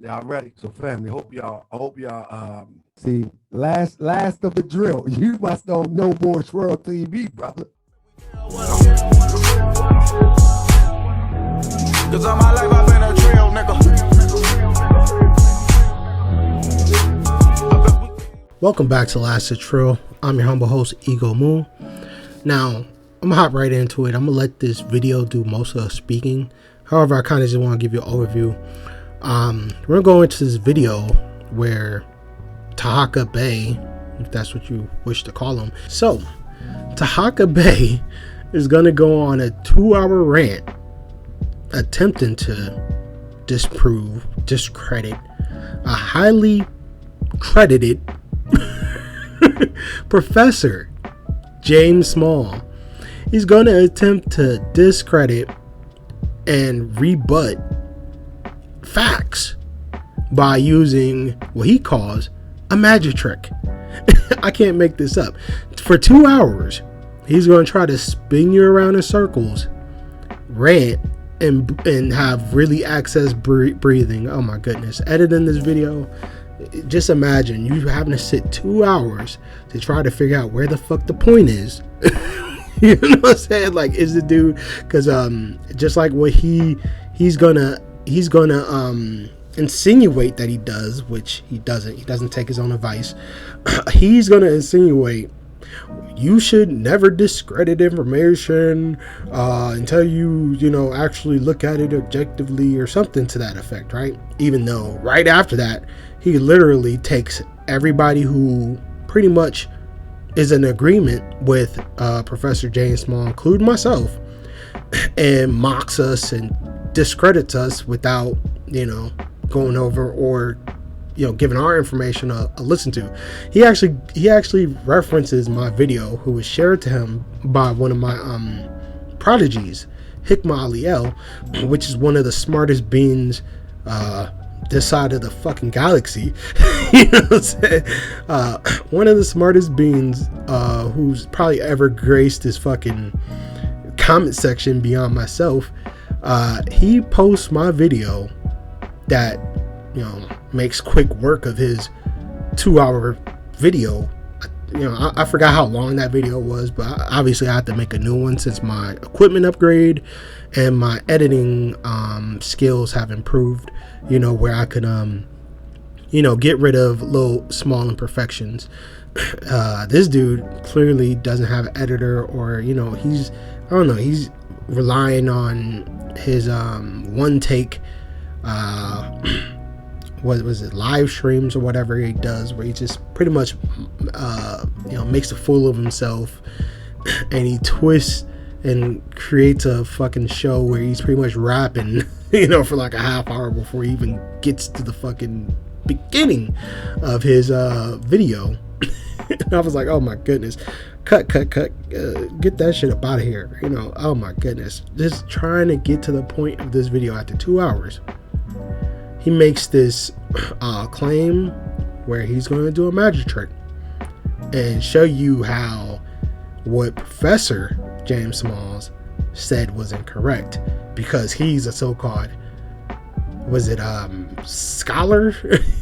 Y'all ready? So family, I hope y'all see last of the drill. You must don't know Moor-ish World TV, brother. Cause all my life I've been a drill, nigga. Welcome back to Last of Trill. I'm your humble host, Ego Moon. Now, I'm gonna hop right into it. I'm gonna let this video do most of the speaking. However, I kind of just want to give you an overview. We're gonna go into this video where Taharka Bey, if that's what you wish to call him. So, Taharka Bey is gonna go on a 2-hour rant attempting to discredit a highly credited Professor James Small. He's going to attempt to discredit and rebut facts by using what he calls a magic trick. I can't make this up. For 2 hours, he's going to try to spin you around in circles, rant, and have really excess breathing. Oh my goodness. Editing this video, just imagine you having to sit 2 hours to try to figure out where the fuck the point is. You know what I'm saying? Like, is the dude, because just like what he's gonna insinuate that he does, which he doesn't take his own advice. He's gonna insinuate you should never discredit information until you actually look at it objectively or something to that effect, right? Even though right after that, he literally takes everybody who pretty much is in agreement with Professor James Small, including myself, and mocks us and discredits us without, going over or giving our information a listen to. He actually references my video, who was shared to him by one of my prodigies, Hikmah Aliel, which is one of the smartest beings this side of the fucking galaxy. You know what I'm saying? One of the smartest beings who's probably ever graced this fucking comment section beyond myself. He posts my video that makes quick work of his 2-hour video. I forgot how long that video was, but obviously I had to make a new one since my equipment upgrade and my editing skills have improved, where I could get rid of little small imperfections. This dude clearly doesn't have an editor, or he's relying on his one take what was it, live streams or whatever he does, where he just pretty much makes a fool of himself, and he twists and creates a fucking show where he's pretty much rapping for like a half hour before he even gets to the fucking beginning of his video. And I was like, oh my goodness, cut, get that shit up out of here. Oh my goodness, just trying to get to the point of this video after 2 hours. He makes this claim where he's going to do a magic trick and show you how what Professor James Smalls said was incorrect, because he's a so-called, scholar?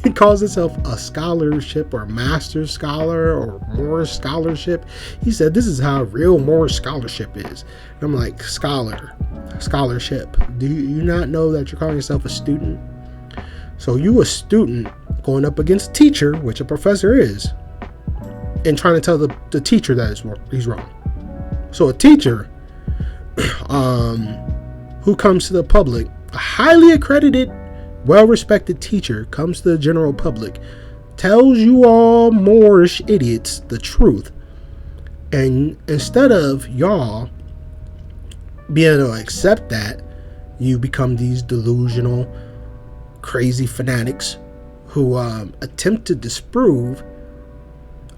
He calls himself a scholarship or master scholar or Moor scholarship. He said this is how real Moor scholarship is. And I'm like, scholarship. Do you not know that you're calling yourself a student? So you a student going up against a teacher, which a professor is, and trying to tell the teacher that he's wrong. So a teacher who comes to the public, a highly accredited, well-respected teacher, comes to the general public, tells you all Moorish idiots the truth, and instead of y'all being able to accept that, you become these delusional, crazy fanatics who attempt to disprove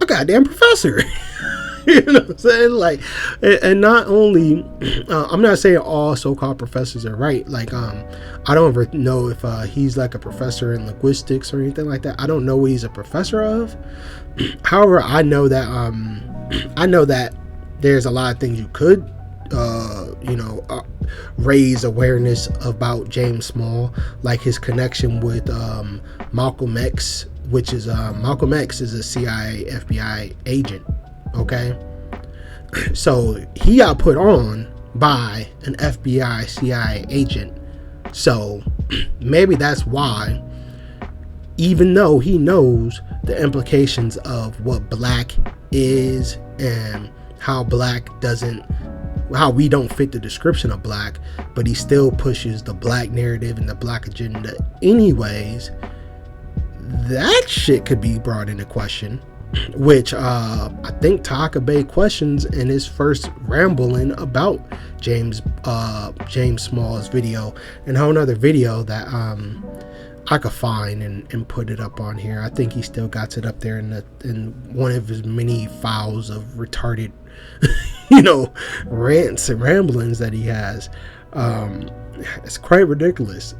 a goddamn professor. You know what I'm saying? Like, and not only, I'm not saying all so-called professors are right. Like, I don't ever know if he's like a professor in linguistics or anything like that. I don't know what he's a professor of. However, I know that there's a lot of things you could raise awareness about James Small, like his connection with Malcolm X, which is Malcolm X is a CIA FBI agent. Okay, so he got put on by an FBI CIA agent. So maybe that's why, even though he knows the implications of what black is and how we don't fit the description of black, but he still pushes the black narrative and the black agenda anyways, that shit could be brought into question, which I think Taharka questions in his first rambling about James Small's video, and a whole nother video that I could find and put it up on here. I think he still got it up there in one of his many files of retarded rants and ramblings that he has. It's quite ridiculous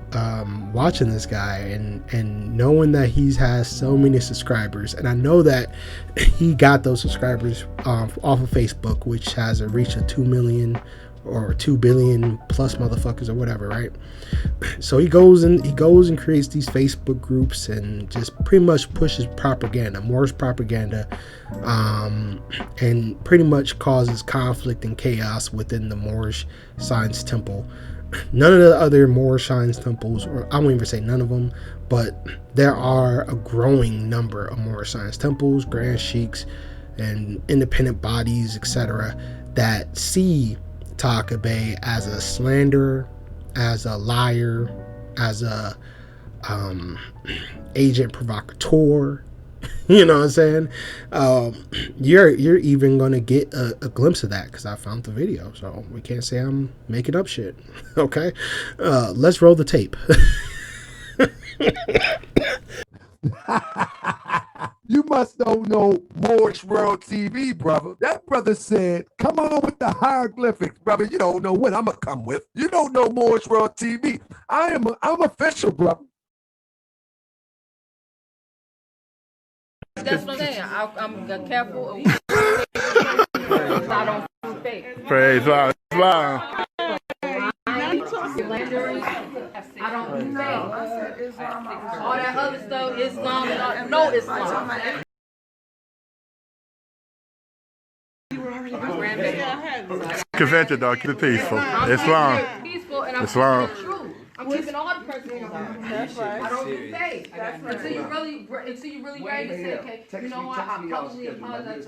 watching this guy and knowing that he has so many subscribers, and I know that he got those subscribers off of Facebook, which has a reach of 2 million or 2 billion plus motherfuckers or whatever, right? So he goes and creates these Facebook groups and just pretty much pushes propaganda, Moorish propaganda, and pretty much causes conflict and chaos within the Moorish Science Temple. None of the other Moorish Science Temples, or I won't even say none of them, but there are a growing number of Moorish Science Temples, Grand Sheiks, and independent bodies, etc., that see Taharka as a slanderer, as a liar, as a agent provocateur. You know what I'm saying? You're even gonna get a glimpse of that because I found the video, so we can't say I'm making up shit. Okay, let's roll the tape. You must don't know Moorish World TV, brother. That brother said, come on with the hieroglyphics, brother. You don't know what I'm going to come with. You don't know Moorish World TV. I'm official, brother. That's what I'm saying. I'm careful. I don't fake. Praise God. Wow. I don't do fake. All that other stuff, Islam, no Islam. Convention, dog. Keep it peaceful. Islam. Peaceful, and I'm Islam. keeping it true. I'm keeping all the principles on. That's right. I don't do fake. Until you really ready to say, okay, you know what? I publicly apologize.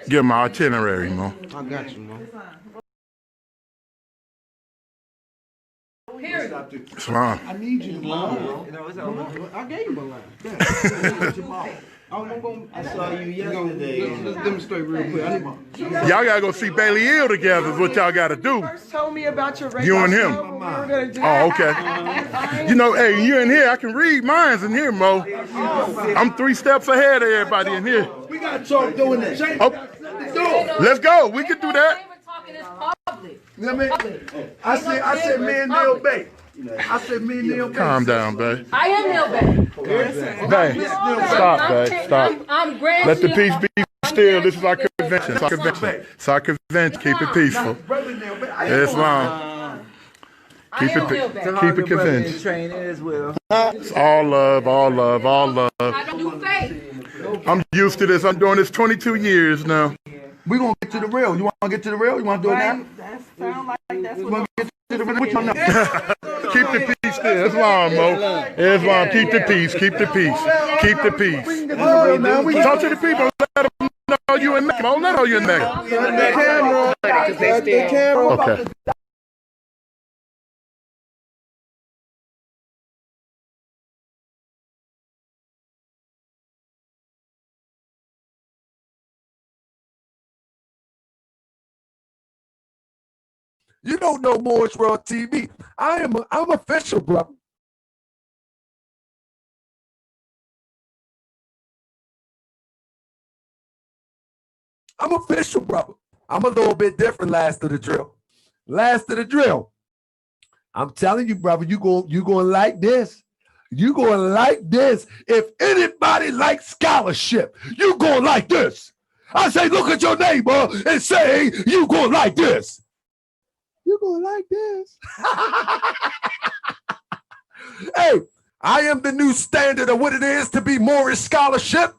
Give him my itinerary, Mo. I got you, Mo. Islam. I need you to line. I gave you a line. Yeah. I saw you yesterday. Let's demonstrate real quick. Y'all gotta go see Bailey Hill together is what y'all gotta do. First told me about your You and him. Oh, okay. Hey, you in here, I can read minds in here, Mo. I'm 3 steps ahead of everybody in here. We gotta talk doing that. Oh, let's go. We can do that. You know what I mean? I said me and Neil Bay. I said me and Neil Bay. Calm down, babe. I am Neil Bay. Babe, stop, babe. Stop. I'm grand. Let the peace be still. This is our convention. It's our convention. It's our convention. Keep it peaceful. Islam. Keep it convention. It's all love, all love, all love. I don't do fake. I'm used to this. I'm doing this 22 years now. We gonna get to the real. You wanna get to the real? You wanna do it now? That sound like that's You what wanna get to the real? What you know? Keep the peace still. Islam, Mo. Islam. Keep the peace. Keep the peace. Keep the peace. Talk to the people. Let them know you in Mecca. Let them know you in Mecca. Okay. You don't know Moorish World TV. I'm official, brother. I'm official, brother. I'm a little bit different last of the drill. Last of the drill. I'm telling you, brother, you gonna like this. You gonna like this. If anybody likes scholarship, you gonna like this. I say, look at your neighbor and say, you gonna like this. You're going to like this. Hey, I am the new standard of what it is to be Moor-ish scholarship.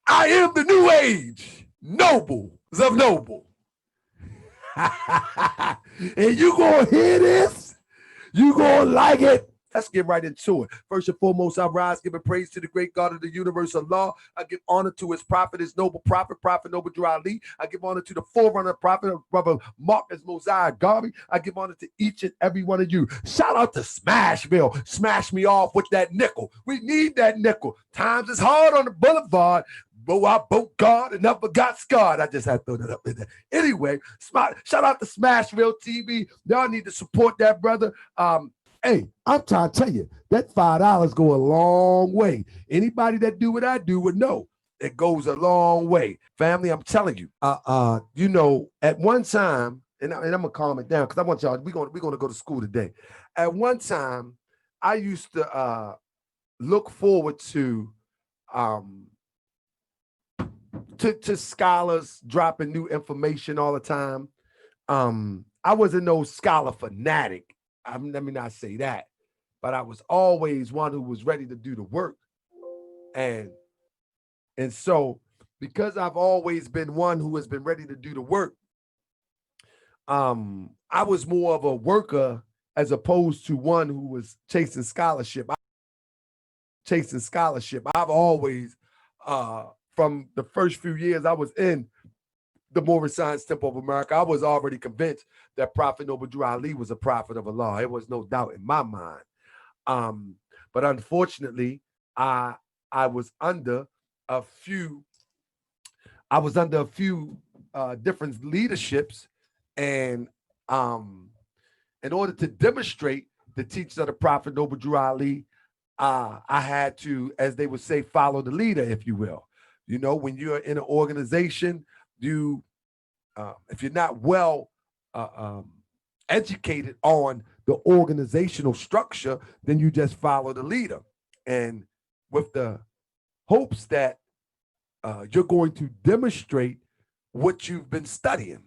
I am the new age, nobles of noble. And you gonna hear this? You gonna like it? Let's get right into it. First and foremost, I rise, giving praise to the great God of the universe, Allah. I give honor to his prophet, his noble prophet, Prophet Noble Drew Ali. I give honor to the forerunner prophet, Brother Marcus Mosiah Garvey. I give honor to each and every one of you. Shout out to Smashville. Smash me off with that nickel. We need that nickel. Times is hard on the boulevard. But I boat God and never got scarred. I just had to throw that up in there. Anyway, shout out to Smashville TV. Y'all need to support that brother. Hey, I'm trying to tell you, that $5 go a long way. Anybody that do what I do would know it goes a long way. Family, I'm telling you, you know, at one time, and I'm gonna calm it down because I want y'all, we're gonna go to school today. At one time, I used to look forward to scholars dropping new information all the time. I wasn't no scholar fanatic. Let me not say that, but I was always one who was ready to do the work. And so because I've always been one who has been ready to do the work, I was more of a worker as opposed to one who was chasing scholarship. I've always, from the first few years I was in the Moorish Science Temple of America, I was already convinced that Prophet Noble Drew Ali was a prophet of Allah. There was no doubt in my mind. But unfortunately, I was under a few different leaderships, and in order to demonstrate the teachings of the Prophet Noble Drew Ali, I had to, as they would say, follow the leader, if you will. You know, when you're in an organization, if you're not well educated on the organizational structure, then you just follow the leader, and with the hopes that you're going to demonstrate what you've been studying.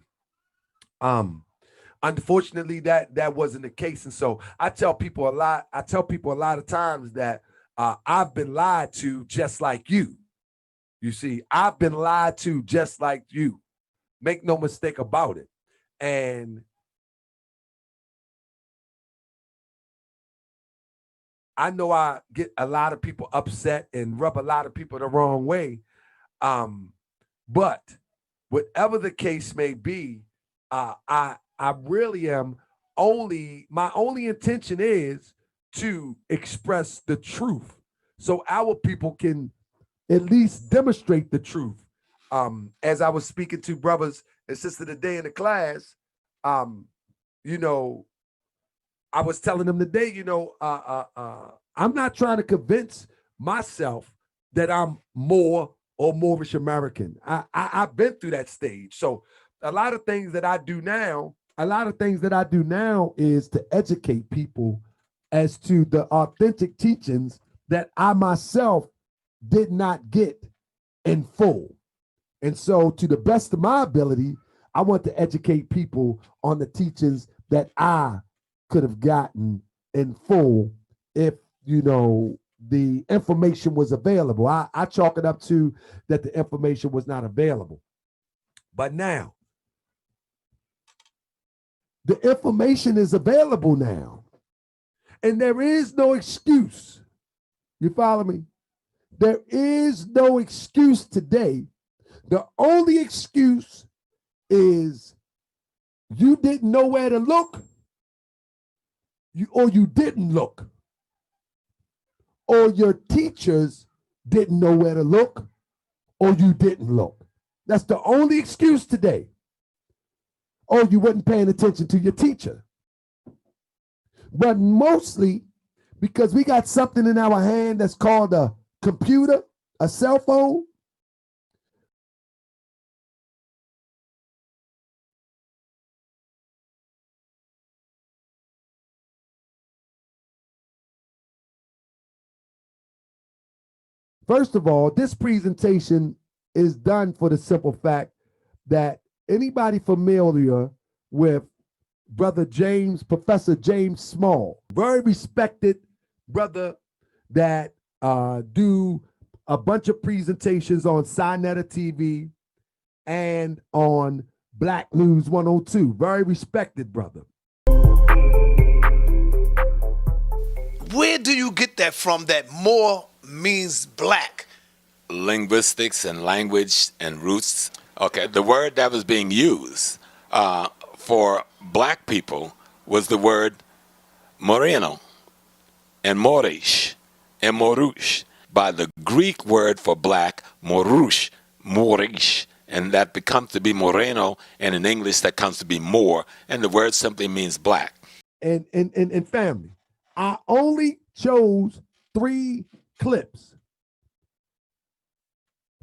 Unfortunately, that wasn't the case, and so I tell people a lot of times that I've been lied to just like you. You see, I've been lied to just like you. Make no mistake about it. And I know I get a lot of people upset and rub a lot of people the wrong way. But whatever the case may be, I really am my only intention is to express the truth so our people can at least demonstrate the truth. As I was speaking to brothers and sisters today in the class, you know, I was telling them today, you know, I'm not trying to convince myself that I'm more or Moorish American. I've been through that stage. So a lot of things that I do now is to educate people as to the authentic teachings that I myself did not get in full. And so to the best of my ability, I want to educate people on the teachings that I could have gotten in full if, you know, the information was available. I chalk it up to that the information was not available. But now, the information is available now. And there is no excuse. You follow me? There is no excuse today. The only excuse is you didn't know where to look, or you didn't look, or your teachers didn't know where to look, or you didn't look. That's the only excuse today. Or you wasn't paying attention to your teacher. But mostly because we got something in our hand that's called a computer, a cell phone. First of all, this presentation is done for the simple fact that anybody familiar with brother James, Professor James Small, very respected brother that do a bunch of presentations on Sinetta TV and on Black News 102. Very respected brother. Where do you get that from, that Moor means black? Linguistics and language and roots. Okay, the word that was being used for black people was the word moreno and Moor-ish and Moor-ish, by the Greek word for black, Moor-ish, Moor-ish, and that becomes to be moreno, and in English that comes to be Moor, and the word simply means black. And family, I only chose 3 clips,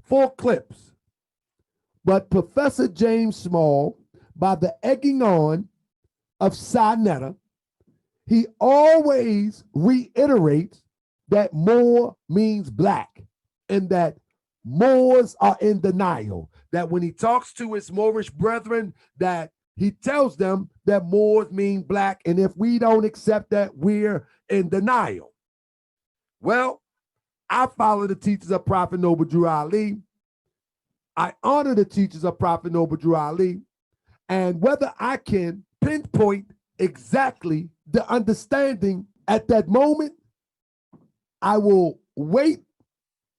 4 clips, but Professor James Small, by the egging on of Sinetta, he always reiterates that Moor means black and that Moors are in denial. That when he talks to his Moorish brethren, that he tells them that Moors mean black, and if we don't accept that, we're in denial. Well, I follow the teachings of Prophet Noble Drew Ali. I honor the teachings of Prophet Noble Drew Ali, and whether I can pinpoint exactly the understanding at that moment, I will wait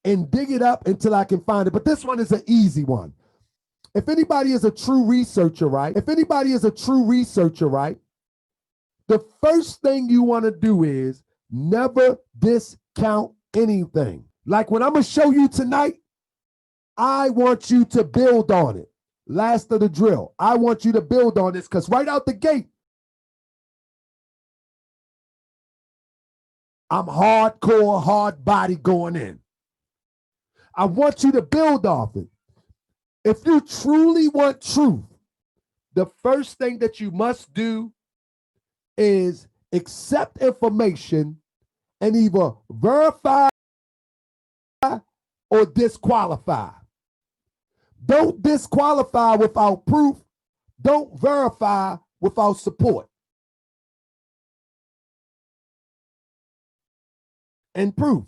and dig it up until I can find it. But this one is an easy one. If anybody is a true researcher, right? The first thing you want to do is never discount anything. Like what I'm going to show you tonight, I want you to build on it. Last of the drill. I want you to build on this, because right out the gate, I'm hardcore, hard body going in. I want you to build off it. If you truly want truth, the first thing that you must do is accept information and either verify or disqualify. Don't disqualify without proof. Don't verify without support and proof.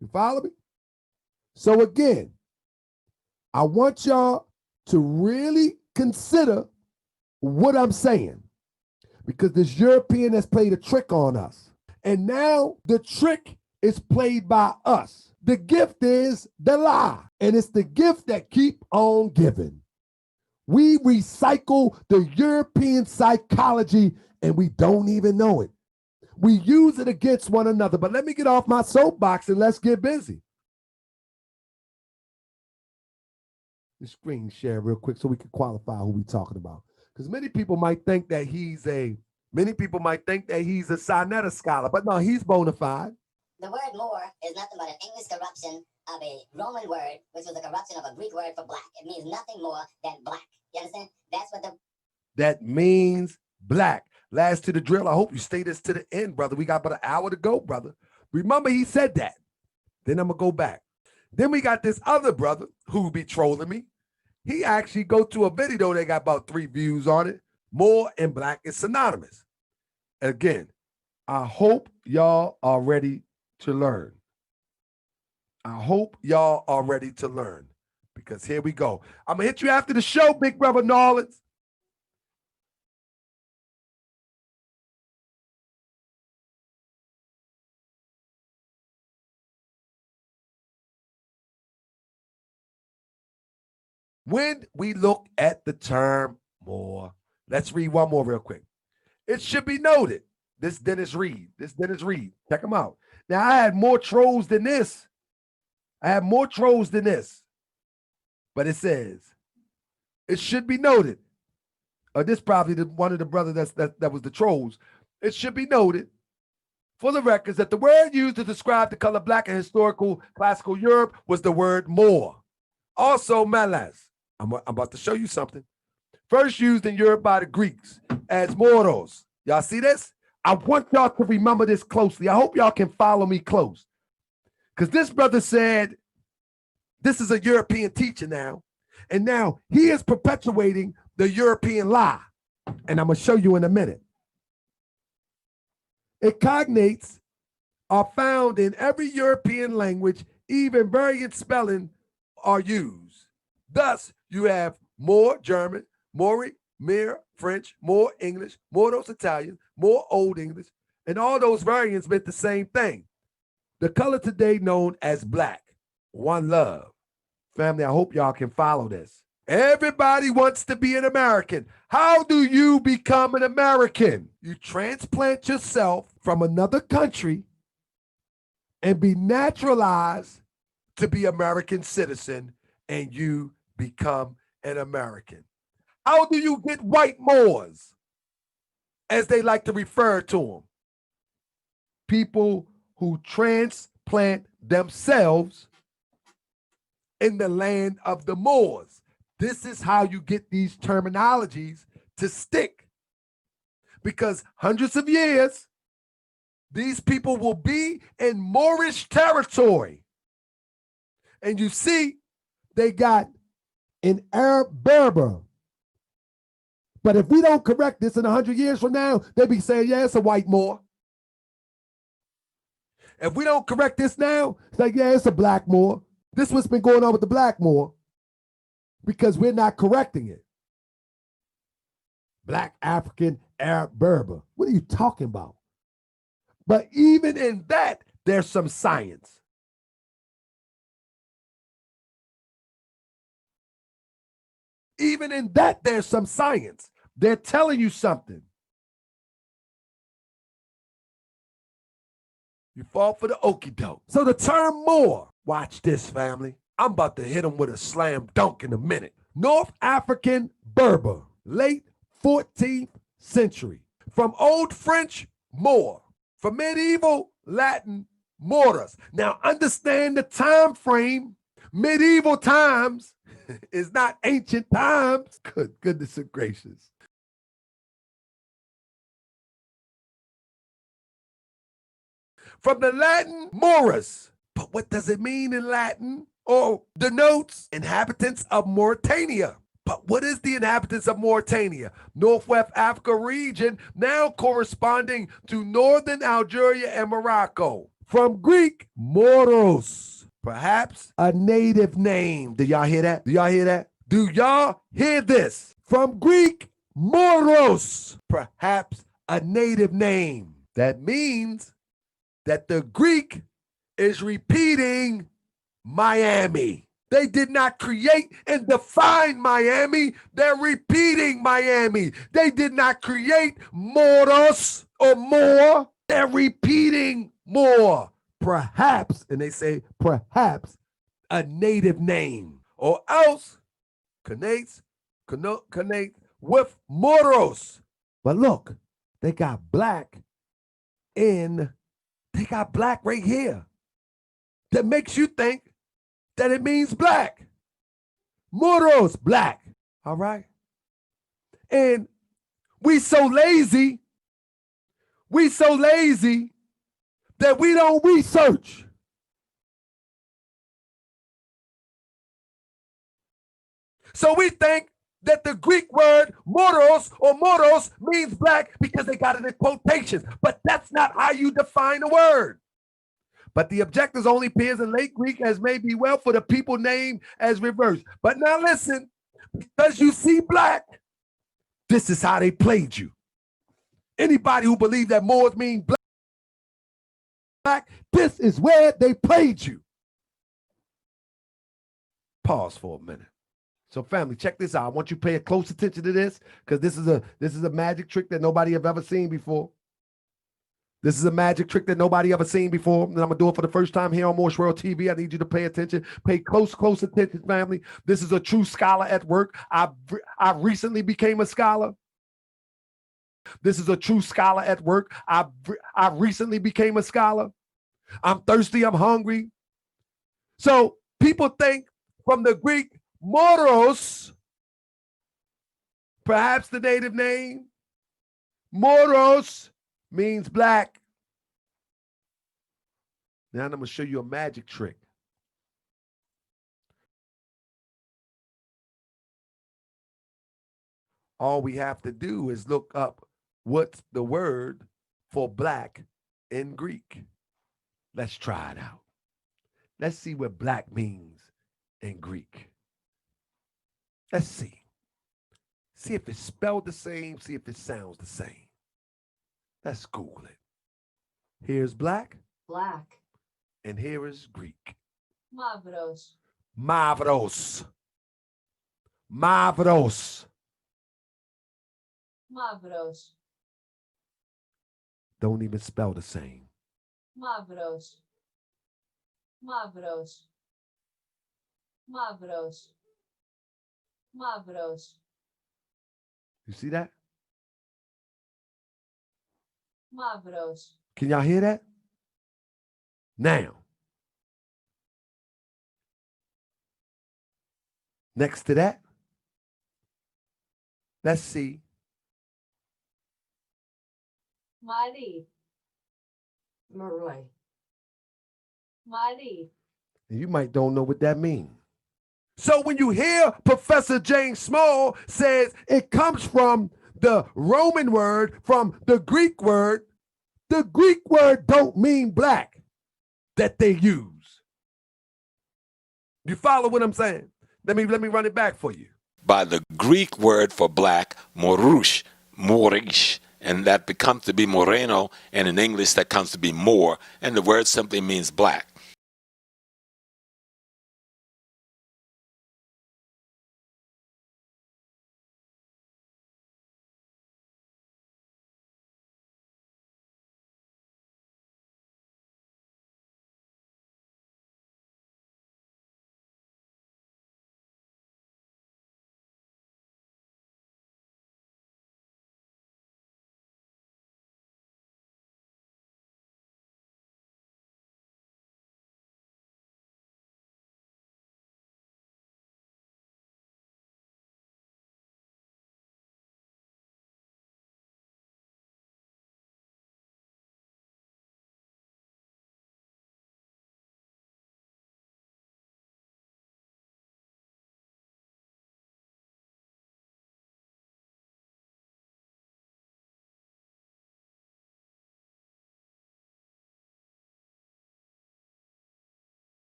You follow me? So again, I want y'all to really consider what I'm saying, because this European has played a trick on us. And now the trick is played by us. The gift is the lie, and it's the gift that keep on giving. We recycle the European psychology and we don't even know it. We use it against one another. But let me get off my soapbox and let's get busy. The screen share real quick so we can qualify who we're talking about. Because many people might think that he's a Sinetta scholar, but no, he's bona fide. The word Moor is nothing but an English corruption of a Roman word, which was a corruption of a Greek word for black. It means nothing more than black. You understand? That's what that means black. Last to the drill. I hope you stay this to the end, brother. We got about an hour to go, brother. Remember, he said that. Then I'm going to go back. Then we got this other brother who be trolling me. He actually go to a video that got about 3 views on it. Moor and black is synonymous. Again, I hope y'all are ready to learn. I hope y'all are ready to learn, because here we go. I'm going to hit you after the show, big brother Nolans. When we look at the term Moor, let's read one more real quick. It should be noted, this Dennis Reed, check him out. Now, I had more trolls than this. But it says, it should be noted, this probably one of the brothers that was the trolls. It should be noted for the records that the word used to describe the color black in historical classical Europe was the word Moor. Also, melas. I'm about to show you something. First used in Europe by the Greeks as Moros. Y'all see this? I want y'all to remember this closely. I hope y'all can follow me close. Because this brother said, this is a European teacher now. And now he is perpetuating the European lie. And I'm going to show you in a minute. Its cognates are found in every European language, even variant spelling are used. Thus, you have Moor German, Moor, Meer French, Moor English, Moros Italian, Moor Old English, and all those variants meant the same thing. The color today known as black. One love. Family, I hope y'all can follow this. Everybody wants to be an American. How do you become an American? You transplant yourself from another country and be naturalized to be American citizen, and you become an American. How do you get white Moors, as they like to refer to them? People who transplant themselves in the land of the Moors. This is how you get these terminologies to stick. Because hundreds of years, these people will be in Moorish territory. And you see, they got an Arab Berber. But if we don't correct this in 100 years from now, they'll be saying, yeah, it's a white Moor. If we don't correct this now, it's like, yeah, it's a black Moor. This is what's been going on with the black Moor, because we're not correcting it. Black, African, Arab, Berber. What are you talking about? But even in that, there's some science. Even in that, there's some science. They're telling you something. You fall for the okie doke. So the term Moor, watch this, family. I'm about to hit them with a slam dunk in a minute. North African Berber, late 14th century. From Old French, Moor. From medieval Latin, mortars. Now understand the time frame. Medieval times is not ancient times. Good goodness gracious. From the Latin, Moorus. But what does it mean in Latin? Or denotes inhabitants of Mauritania. But what is the inhabitants of Mauritania? Northwest Africa region, now corresponding to northern Algeria and Morocco. From Greek, Moros. Perhaps a native name. Do y'all hear that? Do y'all hear that? Do y'all hear this? From Greek, Moros. Perhaps a native name. That means that the Greek is repeating Miami. They did not create and define Miami. They're repeating Miami. They did not create Moros or Moor. They're repeating Moor. Perhaps, and they say perhaps, a native name. Or else, connotes with Moros. But look, they got black right here. That makes you think that it means black. Moros, black. All right? And we so lazy that we don't research. So we think that the Greek word moros or moros means black because they got it in quotations. But that's not how you define the word. But the objectives only appears in late Greek as may be well for the people named as reversed. But now listen, because you see black, this is how they played you. Anybody who believes that Moors mean black, this is where they played you. Pause for a minute. So family, check this out. I want you to pay close attention to this, because this is a magic trick that nobody have ever seen before. This is a magic trick that nobody ever seen before, and I'm going to do it for the first time here on Moor-ish World TV. I need you to pay attention. Pay close attention, family. This is a true scholar at work. I recently became a scholar. This is a true scholar at work. I recently became a scholar. I'm thirsty. I'm hungry. So people think from the Greek, Moros, perhaps the native name, Moros means black. Now I'm going to show you a magic trick. all we have to do is look up what's the word for black in Greek. Let's try it out. Let's see what black means in Greek. Let's see. See if it's spelled the same, see if it sounds the same. Let's Google it. Here's black. Black. And here is Greek. Mavros. Mavros. Mavros. Mavros. Don't even spell the same. Mavros. Mavros. Mavros. Mavros. You see that? Mavros. Can y'all hear that? Now, next to that, let's see. Mari. Moor-ish. Mari. You might don't know what that means. So when you hear Professor James Small says it comes from the Roman word, from the Greek word don't mean black that they use. You follow what I'm saying? Let me run it back for you. By the Greek word for black, Moor-ish, and that becomes to be moreno, and in English that comes to be Moor, and the word simply means black.